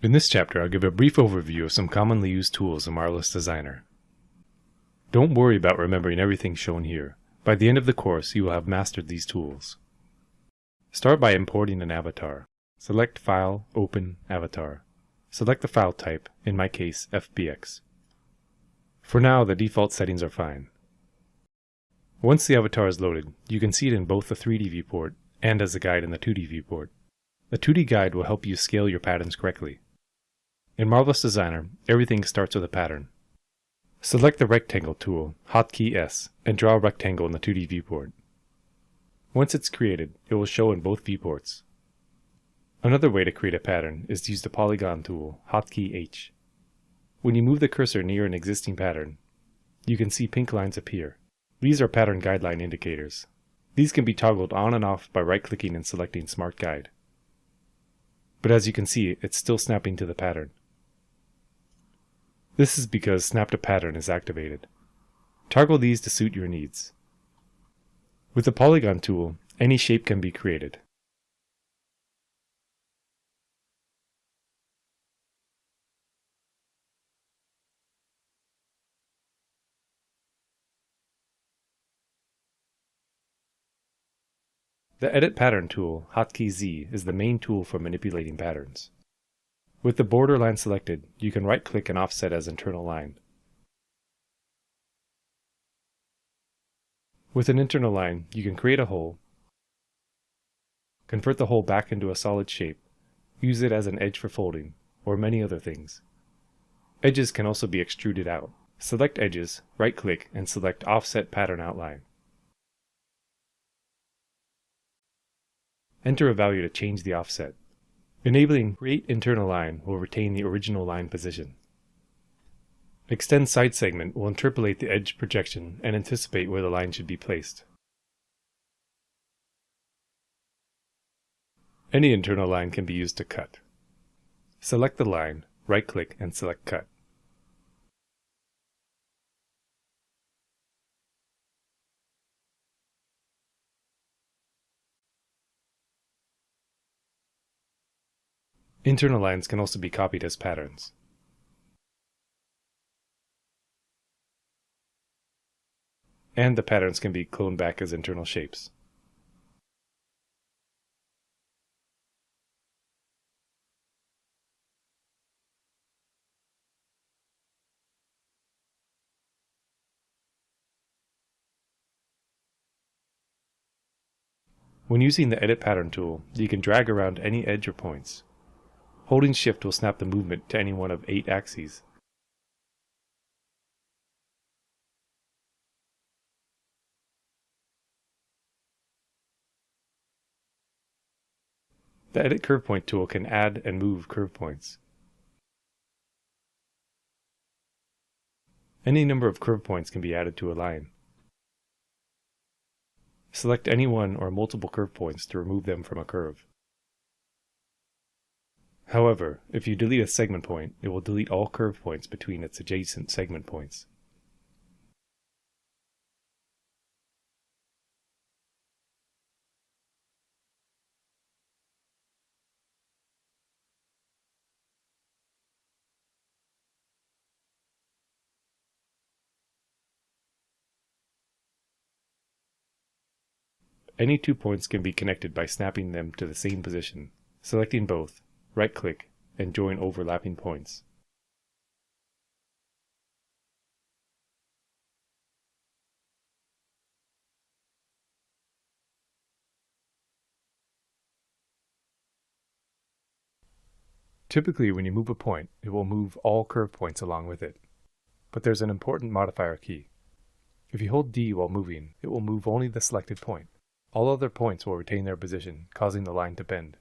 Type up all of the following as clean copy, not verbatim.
In this chapter, I'll give a brief overview of some commonly used tools in Marvelous Designer. Don't worry about remembering everything shown here. By the end of the course, you will have mastered these tools. Start by importing an avatar. Select File, Open, Avatar. Select the file type, in my case, FBX. For now, the default settings are fine. Once the avatar is loaded, you can see it in both the 3D viewport and as a guide in the 2D viewport. The 2D guide will help you scale your patterns correctly. In Marvelous Designer, everything starts with a pattern. Select the Rectangle tool, Hotkey S, and draw a rectangle in the 2D viewport. Once it's created, it will show in both viewports. Another way to create a pattern is to use the Polygon tool, Hotkey H. When you move the cursor near an existing pattern, you can see pink lines appear. These are pattern guideline indicators. These can be toggled on and off by right-clicking and selecting Smart Guide. But as you can see, it's still snapping to the pattern. This is because Snap to Pattern is activated. Toggle these to suit your needs. With the Polygon tool, any shape can be created. The Edit Pattern tool, Hotkey Z, is the main tool for manipulating patterns. With the border line selected, you can right-click and offset as internal line. With an internal line, you can create a hole, convert the hole back into a solid shape, use it as an edge for folding, or many other things. Edges can also be extruded out. Select Edges, right-click, and select Offset Pattern Outline. Enter a value to change the offset. Enabling Create Internal Line will retain the original line position. Extend Side Segment will interpolate the edge projection and anticipate where the line should be placed. Any internal line can be used to cut. Select the line, right-click, and select Cut. Internal lines can also be copied as patterns. And the patterns can be cloned back as internal shapes. When using the Edit Pattern tool, you can drag around any edge or points. Holding Shift will snap the movement to any one of 8 axes. The Edit Curve Point tool can add and move curve points. Any number of curve points can be added to a line. Select any one or multiple curve points to remove them from a curve. However, if you delete a segment point, it will delete all curve points between its adjacent segment points. Any 2 points can be connected by snapping them to the same position. Selecting both, right-click, and join overlapping points. Typically, when you move a point, it will move all curve points along with it. But there's an important modifier key. If you hold D while moving, it will move only the selected point. All other points will retain their position, causing the line to bend.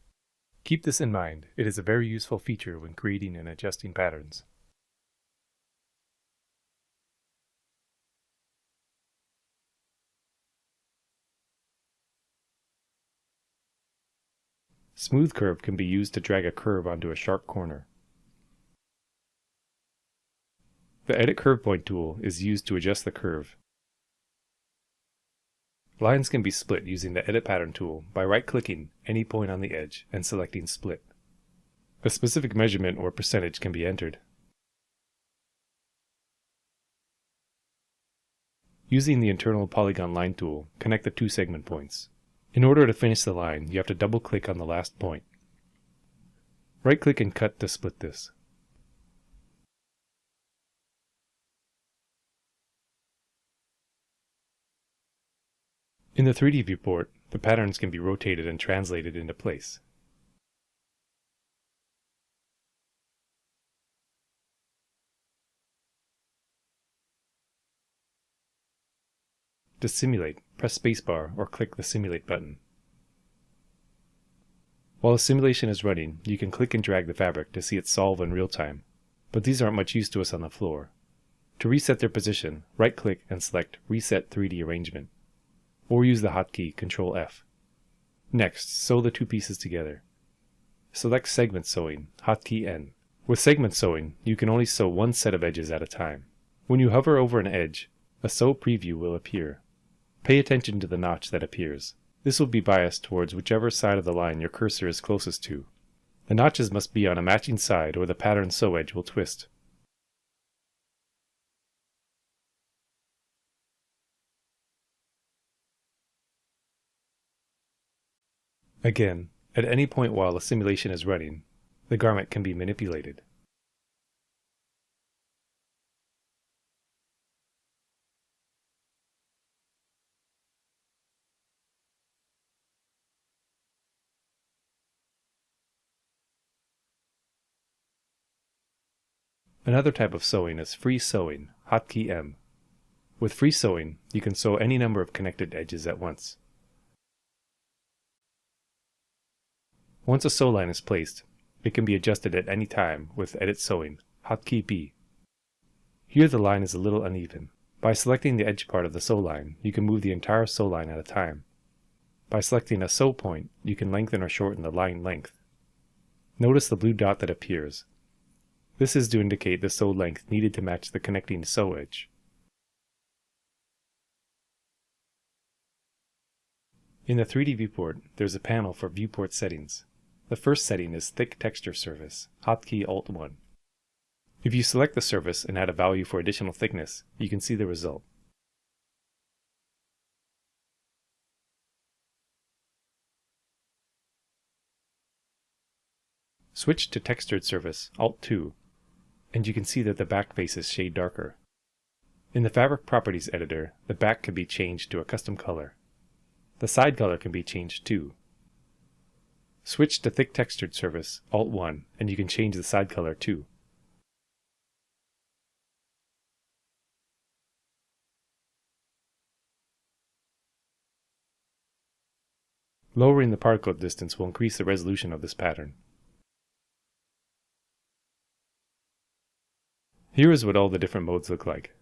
Keep this in mind. It is a very useful feature when creating and adjusting patterns. Smooth Curve can be used to drag a curve onto a sharp corner. The Edit Curve Point tool is used to adjust the curve. Lines can be split using the Edit Pattern tool by right-clicking any point on the edge and selecting Split. A specific measurement or percentage can be entered. Using the internal polygon line tool, connect the two segment points. In order to finish the line, you have to double-click on the last point. Right-click and cut to split this. In the 3D viewport, the patterns can be rotated and translated into place. To simulate, press spacebar or click the Simulate button. While the simulation is running, you can click and drag the fabric to see it solve in real time, but these aren't much use to us on the floor. To reset their position, right-click and select Reset 3D Arrangement, or use the hotkey Ctrl-F. Next, sew the two pieces together. Select Segment Sewing, hotkey N. With segment sewing, you can only sew one set of edges at a time. When you hover over an edge, a sew preview will appear. Pay attention to the notch that appears. This will be biased towards whichever side of the line your cursor is closest to. The notches must be on a matching side or the pattern sew edge will twist. Again, at any point while the simulation is running, the garment can be manipulated. Another type of sewing is free sewing, hotkey M. With free sewing, you can sew any number of connected edges at once. Once a sew line is placed, it can be adjusted at any time with Edit Sewing, hotkey B. Here the line is a little uneven. By selecting the edge part of the sew line, you can move the entire sew line at a time. By selecting a sew point, you can lengthen or shorten the line length. Notice the blue dot that appears. This is to indicate the sew length needed to match the connecting sew edge. In the 3D viewport, there's a panel for viewport settings. The first setting is Thick Texture Surface, hotkey Alt-1. If you select the surface and add a value for additional thickness, you can see the result. Switch to Textured Surface, Alt-2, and you can see that the back faces shade darker. In the Fabric Properties editor, the back can be changed to a custom color. The side color can be changed too. Switch to Thick Textured Surface, Alt-1, and you can change the side color too. Lowering the particle distance will increase the resolution of this pattern. Here is what all the different modes look like.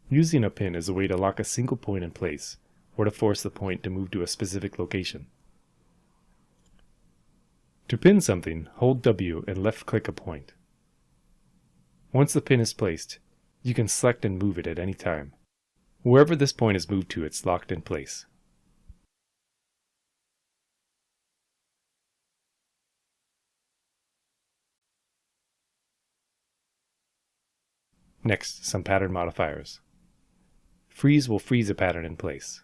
Using a pin is a way to lock a single point in place, or to force the point to move to a specific location. To pin something, hold W and left-click a point. Once the pin is placed, you can select and move it at any time. Wherever this point is moved to, it's locked in place. Next, some pattern modifiers. Freeze will freeze a pattern in place.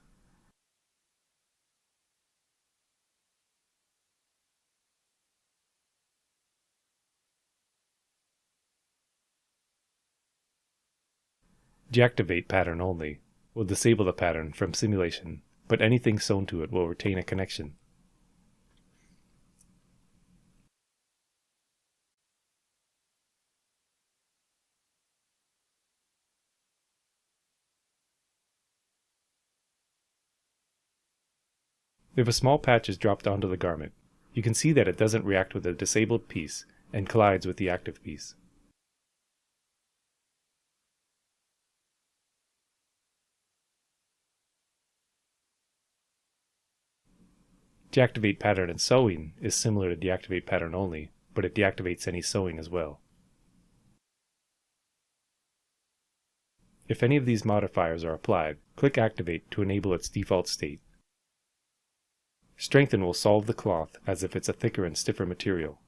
Deactivate pattern only will disable the pattern from simulation, but anything sewn to it will retain a connection. If a small patch is dropped onto the garment, you can see that it doesn't react with the disabled piece and collides with the active piece. Deactivate pattern and sewing is similar to deactivate pattern only, but it deactivates any sewing as well. If any of these modifiers are applied, click Activate to enable its default state. Strengthen will solve the cloth as if it's a thicker and stiffer material.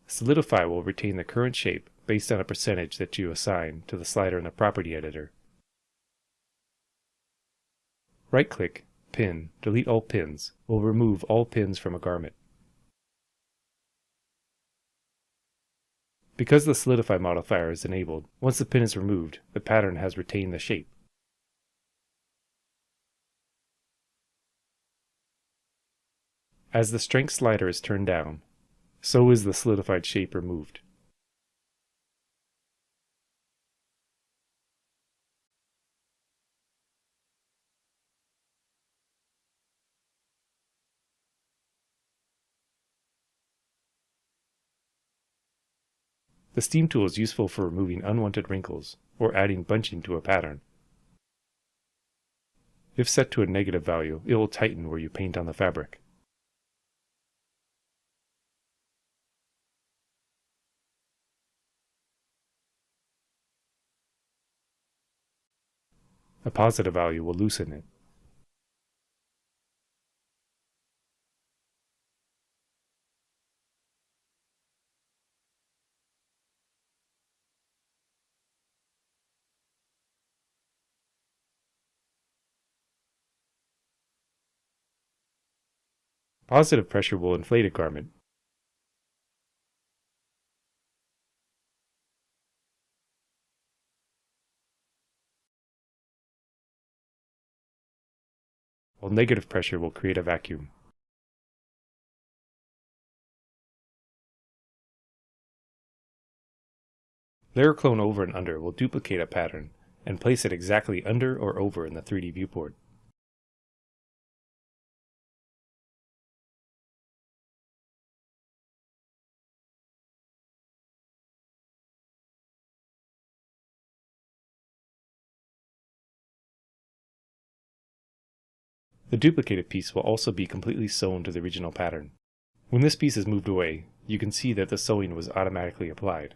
Solidify will retain the current shape based on a percentage that you assign to the slider in the property editor. Right-click, Pin, Delete all pins will remove all pins from a garment. Because the Solidify modifier is enabled, once the pin is removed, the pattern has retained the shape. As the strength slider is turned down, so is the solidified shape removed. The steam tool is useful for removing unwanted wrinkles or adding bunching to a pattern. If set to a negative value, it will tighten where you paint on the fabric. A positive value will loosen it. Positive pressure will inflate a garment. While negative pressure will create a vacuum. Layer clone over and under will duplicate a pattern and place it exactly under or over in the 3D viewport. The duplicated piece will also be completely sewn to the original pattern. When this piece is moved away, you can see that the sewing was automatically applied.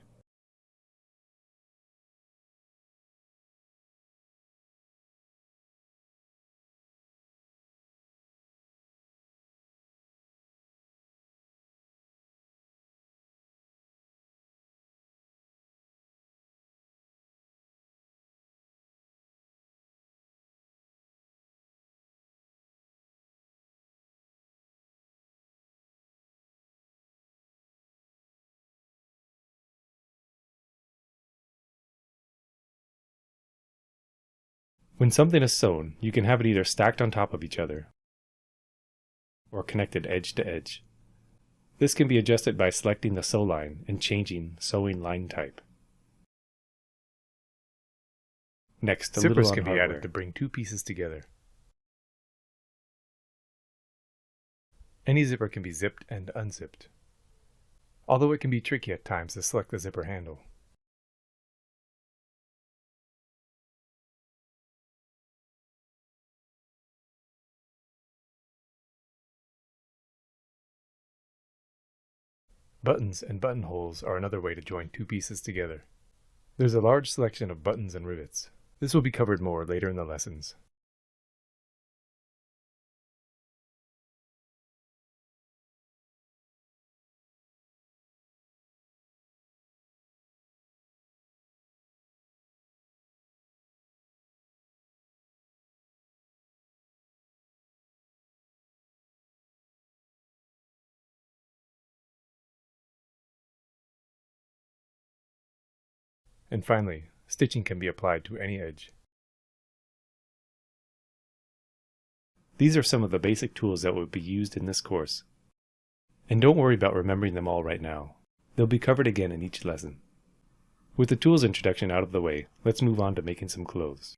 When something is sewn, you can have it either stacked on top of each other or connected edge to edge. This can be adjusted by selecting the sew line and changing sewing line type. Next, a Zippers little can be hardware added to bring two pieces together. Any zipper can be zipped and unzipped, although it can be tricky at times to select the zipper handle. Buttons and buttonholes are another way to join two pieces together. There's a large selection of buttons and rivets. This will be covered more later in the lessons. And finally, stitching can be applied to any edge. These are some of the basic tools that will be used in this course. And don't worry about remembering them all right now. They'll be covered again in each lesson. With the tools introduction out of the way, let's move on to making some clothes.